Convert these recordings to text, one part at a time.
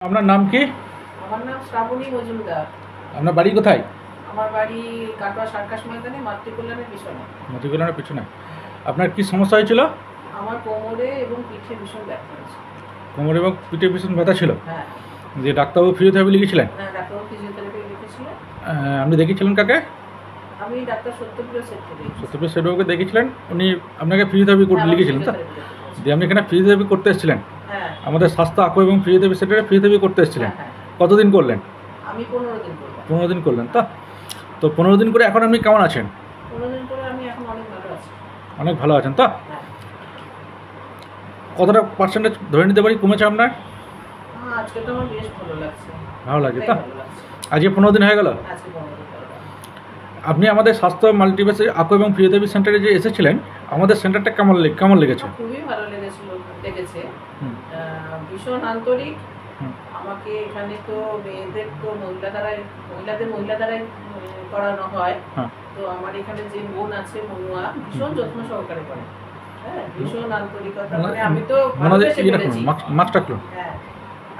আপনার নাম কি? আমার নাম শ্রাবণী মজুমদার। আপনার বাড়ি কোথায়? আমার বাড়ি কাটোয়া সার্কাস ময়দানে, মাতৃকল্যাণের পিছনে। মাতৃকল্যাণের পিছনে। আপনার কি সমস্যা হয়েছিল? আমার কোমরে এবং পিঠে ভীষণ ব্যথা হয়েছে। কোমরে এবং পিঠে ভীষণ ব্যথা ছিল? হ্যাঁ। যে ডাক্তারবাবু ফিজিওথেরাপি লিখেছিলেন? হ্যাঁ, ডাক্তারবাবু ফিজিওথেরাপি লিখেছিলেন। আপনি দেখিয়েছিলেন কাকে? আমি ডাক্তার সত্যপ্রিয় সেটকে। সত্যপ্রিয় সেটবাবুকে দেখিয়েছিলেন, উনি আপনাকে ফিজিওথেরাপি লিখেছিলেন তো? দিয়ে আপনি এখানে ফিজিওথেরাপি করতে এসেছিলেন? হ্যাঁ। আমাদের স্বাস্থ্য আকো এবং ফিজিওথেরাপি সেন্টারে ফিজিওথেরাপি করতে এসেছিলেন? কতদিন করলেন? আমি 15 দিন করলাম। 15 দিন করলেন তো? তো 15 দিন করে এখন আপনি কেমন আছেন? 15 দিন করে আমি এখন অনেক ভালো আছি। অনেক ভালো আছেন তো? কতটা পার্সেন্টেজ ধরে নিতে পারি কমেছে আপনার? আজকে তো আমার বেশ ভালো লাগছে। ভালো লাগে তো? আজকে 15 দিন হয়ে গেল? আজকে 15 দিন। আপনি আমাদের স্বাস্থ্য মাল্টিপ্লেক্স আকো এবং ফিজিওথেরাপি সেন্টারে যে এসেছিলেন, আমাদের সেন্টারটা কেমন লেগেছে? খুবই ভালো লেগেছে। ভীষণ আন্তরিক। আমাকে এখানে তো মেয়েদের তো মহিলা দ্বারাই করানো হয়। তো আমার এখানে যে বোন আছে মনুয়া, ভীষণ যত্ন সহকারে করে। হ্যাঁ, ভীষণ আন্তরিকতা। মানে আমি তো হ্যাঁ,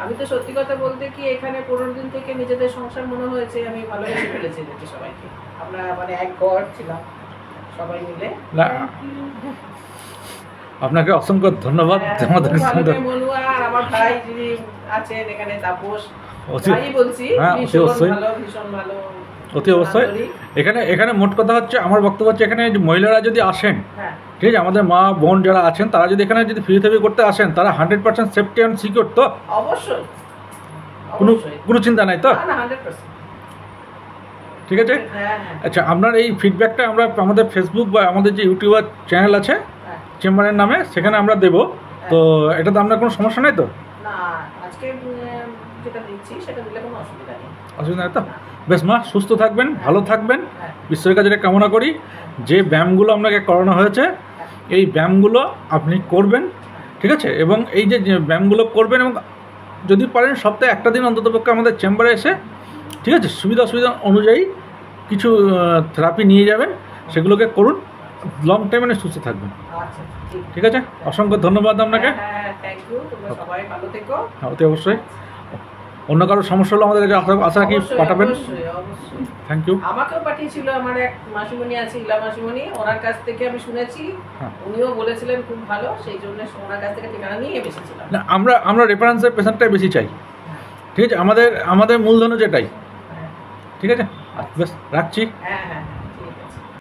আমি তো সত্যি কথা বলতে কি এখানে 15 দিন থেকে নিজেদের সংসার মনে হয়েছে আমি ভালোবেসে ফেলেছি এদেরকে সবাইকে। আমরা মানে এক ঘর ছিলাম সবাই মিলে। আপনাকে অসংখ্য ধন্যবাদ। আমাদের মনুয়া আর আমার ভাই যিনি আছেন এখানে তাপস, ভাই বলছি, ভীষণ ভালো। অতি অবশ্যই। এখানে মোট কথা হচ্ছে, আমার বক্তব্য হচ্ছে, এখানে মহিলারা যদি আসেন, ঠিক আছে, আমাদের মা বোন যারা আছেন তারা যদি এখানে ফিজিওথেরাপি করতে আসেন, তারা 100% সেফটি অ্যান্ড সিকিউর তো? অবশ্যই। কোনো চিন্তা নাই তো? ঠিক আছে। আচ্ছা, আপনার এই ফিডব্যাকটা আমরা আমাদের ফেসবুক বা আমাদের যে ইউটিউবার চ্যানেল আছে চেম্বারের নামে, সেখানে আমরা দেবো। তো এটাতে আপনার কোনো সমস্যা নেই তো? না, আজকে যেটা দিচ্ছি সেটা দিলে কোনো অসুবিধা নেই। অসুবিধা নেই তো? বেশ মা, সুস্থ থাকবেন, ভালো থাকবেন, ঈশ্বরের কাছে কামনা করি। যে ব্যায়ামগুলো আপনাকে করানো হয়েছে, এই ব্যায়ামগুলো আপনি করবেন, ঠিক আছে? এবং এই যে ব্যায়ামগুলো করবেন, এবং যদি পারেন সপ্তাহে একটা দিন অন্ততপক্ষে আমাদের চেম্বারে এসে, ঠিক আছে, সুবিধা অসুবিধা অনুযায়ী কিছু থেরাপি নিয়ে যাবেন, সেগুলোকে করুন, লং টাইম মানে সুস্থ থাকবেন। ঠিক আছে, অসংখ্য ধন্যবাদ আপনাকে। হ্যাঁ, অতি অবশ্যই। অন্য কারো সমস্যা হলে আমাদের কাছে আশা কি পাঠাবেন? Thank you. আমাকেও পাঠিয়েছিল আমার এক মাসিমণি আছে, ইলা মাসিমণি, ওনার কাছ থেকে আমি শুনেছি, উনিও বলেছিলেন খুব ভালো, সেই জন্য ওনার কাছ থেকে ঠিকানা নিয়ে এসেছিলাম। না, আমরা রেফারেন্সের পেশেন্টটাই বেশি চাই, ঠিক আছে? আমাদের মূলধন যেটাই, ঠিক আছে। বেশ, রাখছি। হ্যাঁ।